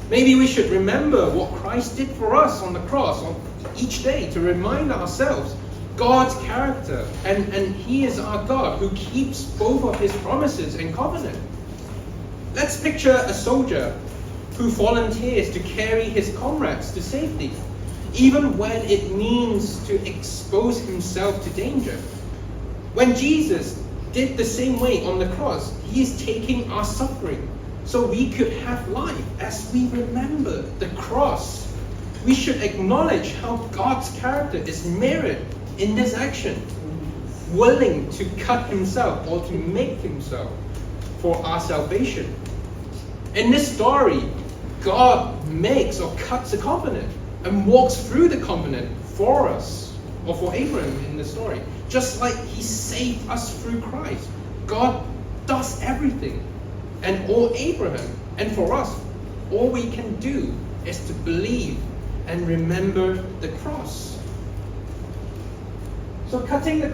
Maybe we should remember what Christ did for us on the cross on each day to remind ourselves God's character, and He is our God who keeps both of His promises and covenant. Let's picture a soldier who volunteers to carry his comrades to safety, even when it means to expose himself to danger. When Jesus did the same way on the cross, He is taking our suffering so we could have life. As we remember the cross, we should acknowledge how God's character is mirrored in this action, willing to cut Himself or to make Himself for our salvation. In this story, God makes or cuts a covenant and walks through the covenant for us, or for Abraham in the story. Just like He saved us through Christ, God does everything. And all Abraham, and for us, all we can do is to believe and remember the cross. So cutting of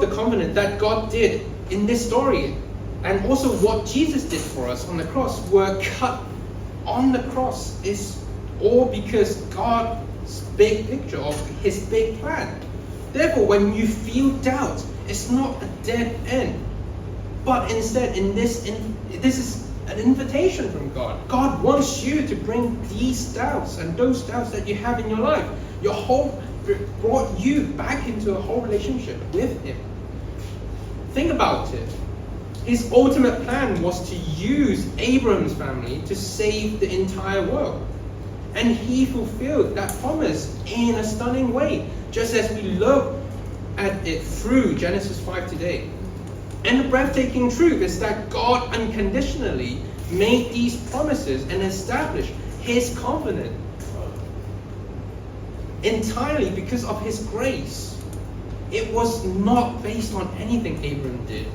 the covenant that God did in this story, and also what Jesus did for us on the cross, were cut on the cross, is all because God's big picture of His big plan. Therefore, when you feel doubt, it's not a dead end, but instead, this is an invitation from God. God wants you to bring these doubts and those doubts that you have in your life. Your hope brought you back into a whole relationship with Him. Think about it. His ultimate plan was to use Abraham's family to save the entire world. And He fulfilled that promise in a stunning way, just as we look at it through Genesis 5 today. And the breathtaking truth is that God unconditionally made these promises and established His covenant entirely because of His grace. It was not based on anything Abraham did,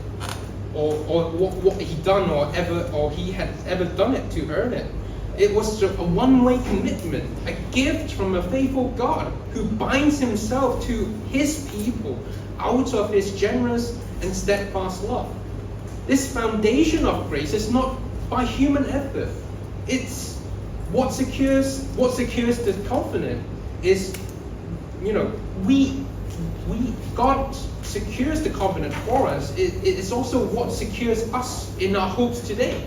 or what he done, or he had ever done it to earn it. It was just a one-way commitment, a gift from a faithful God who binds Himself to His people out of His generous and steadfast love. This foundation of grace is not by human effort. It's what secures the covenant is, God secures the covenant for us. It's also what secures us in our hopes today.